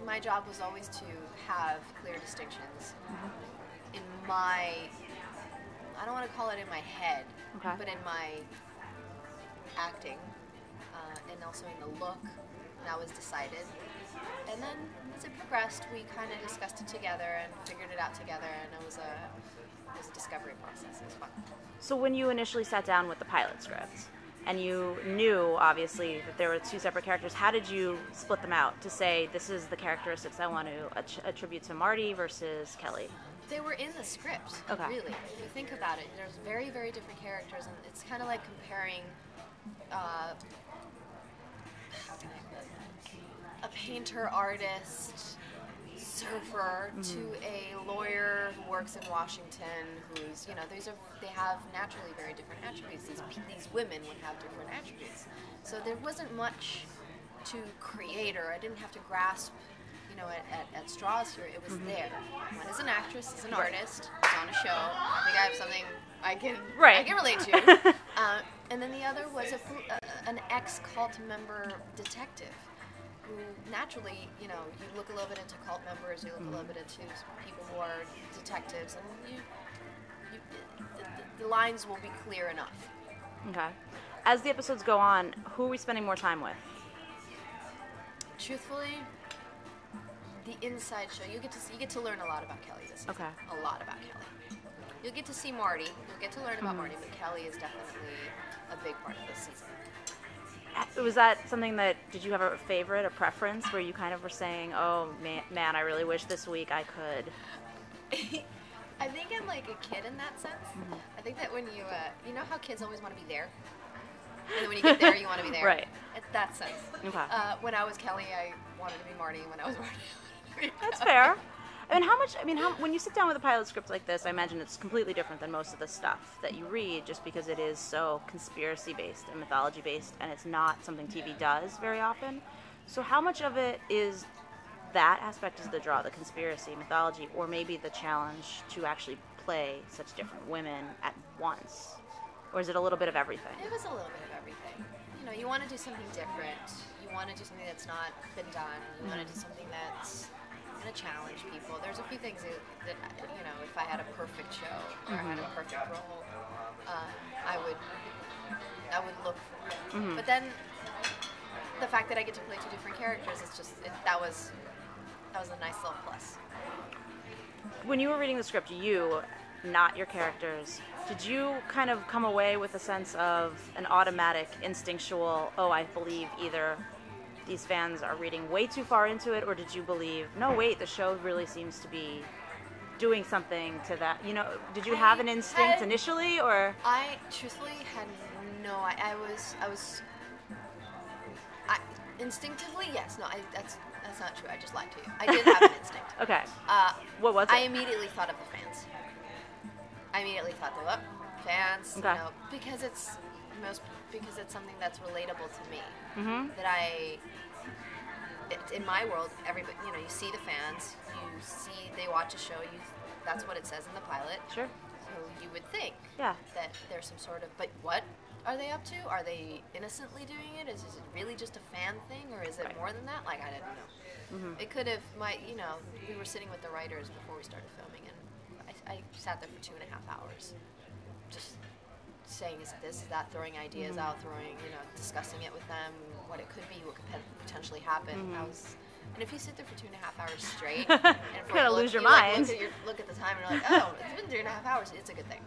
my job was always to have clear distinctions in my, I don't want to call it in my head, but in my acting, and also in the look. That was decided. And then as it progressed, we kind of discussed it together and figured it out together, and it was a discovery process. It was fun. So when you initially sat down with the pilot script, and you knew, obviously, that there were two separate characters, how did you split them out to say, this is the characteristics I want to attribute to Marty versus Kelly? They were in the script, really. If you think about it, there's very, very different characters, and it's kind of like comparing a painter, artist, surfer to a lawyer who works in Washington, who's, they have naturally very different attributes. These women would have different attributes. So there wasn't much to create, or I didn't have to grasp, at straws here. It was there. One is an actress, is an artist, is on a show. I think I have something I can relate to. And then the other was an ex-cult member detective, who naturally, you look a little bit into cult members, you look a little bit into people who are detectives, and the lines will be clear enough. Okay. As the episodes go on, who are we spending more time with? Truthfully, the inside show, you get to learn a lot about Kelly this season. Okay. A lot about Kelly. You'll get to see Marty, you'll get to learn about Marty, but Kelly is definitely a big part of this season. Was that something that, did you have a favorite, a preference, where you kind of were saying, oh man, I really wish this week I could? I think I'm like a kid in that sense. I think that when you know how kids always want to be there? And then when you get there, you want to be there. Right. It's that sense. Okay. When I was Kelly, I wanted to be Marty. When I was Marty, I wanted to be That's fair. When you sit down with a pilot script like this, I imagine it's completely different than most of the stuff that you read, just because it is so conspiracy-based and mythology-based, and it's not something TV does very often. So how much of it is that aspect is the draw, the conspiracy, mythology, or maybe the challenge to actually play such different women at once? Or is it a little bit of everything? It was a little bit of everything. You want to do something different. You want to do something that's not been done. You want to do something that's going to challenge people. There's a few things that if I had a perfect show or I had a perfect role, I would look for it. But then the fact that I get to play two different characters, that was a nice little plus. When you were reading the script, you, not your characters, did you kind of come away with a sense of an automatic, instinctual, I believe either these fans are reading way too far into it, or did you believe, no, wait, the show really seems to be doing something to that? Did you have an instinct initially, or? I truthfully had instinctively, yes. No, that's not true. I just lied to you. I did have an instinct. Okay. What was it? I immediately thought of the fans. I immediately thought, fans, okay. Because it's something that's relatable to me. That in my world, everybody, you see the fans, they watch a show, that's what it says in the pilot. Sure. So you would think that there's some sort of, but what are they up to? Are they innocently doing it? Is it really just a fan thing, or is it more than that? I didn't know. It could have, we were sitting with the writers before we started filming, and I sat there for 2.5 hours, just saying, is it this, is that, throwing ideas out, discussing it with them, what it could be, what could potentially happen. And if you sit there for 2.5 hours straight, and you're gonna lose your mind. Look at the time, and you're like, oh, it's been 3.5 hours. It's a good thing.